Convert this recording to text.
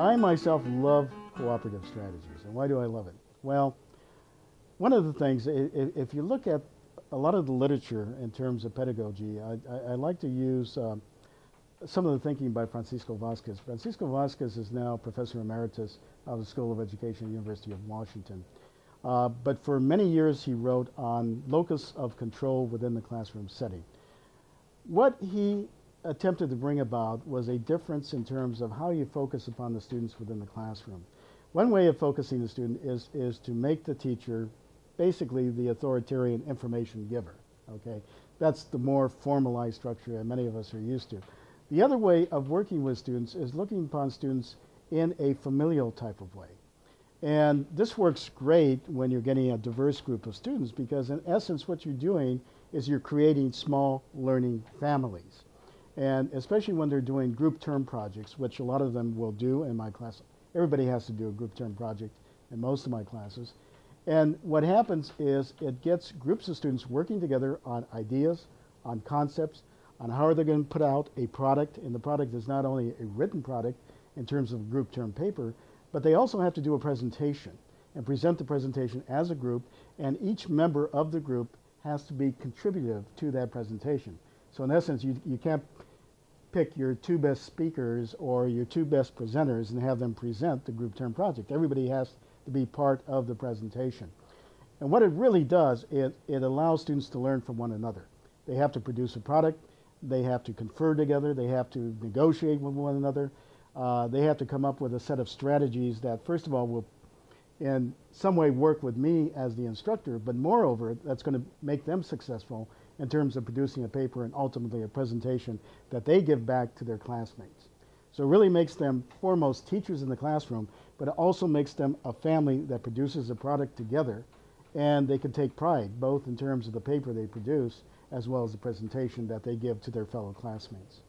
I myself love cooperative strategies. And why do I love it? Well, one of the things, if you look at a lot of the literature in terms of pedagogy, I like to use some of the thinking by Francisco Vázquez. Francisco Vázquez is now Professor Emeritus of the School of Education at the University of Washington. But for many years he wrote on locus of control within the classroom setting. What he attempted to bring about was a difference in terms of how you focus upon the students within the classroom. One way of focusing the student is to make the teacher basically the authoritarian information giver. Okay, that's the more formalized structure that many of us are used to. The other way of working with students is looking upon students in a familial type of way. And this works great when you're getting a diverse group of students, because in essence what you're doing is you're creating small learning families. And especially when they're doing group term projects, which a lot of them will do in my class. Everybody has to do a group term project in most of my classes. And what happens is it gets groups of students working together on ideas, on concepts, on how are they going to put out a product. And the product is not only a written product in terms of a group term paper, but they also have to do a presentation and present the presentation as a group, and each member of the group has to be contributive to that presentation. So in essence, you can't pick your two best speakers or your two best presenters and have them present the group term project. Everybody has to be part of the presentation. And what it really does, it allows students to learn from one another. They have to produce a product, they have to confer together, they have to negotiate with one another, they have to come up with a set of strategies that first of all will in some way work with me as the instructor, but moreover that's going to make them successful in terms of producing a paper and ultimately a presentation that they give back to their classmates. So it really makes them foremost teachers in the classroom, but it also makes them a family that produces a product together, and they can take pride both in terms of the paper they produce as well as the presentation that they give to their fellow classmates.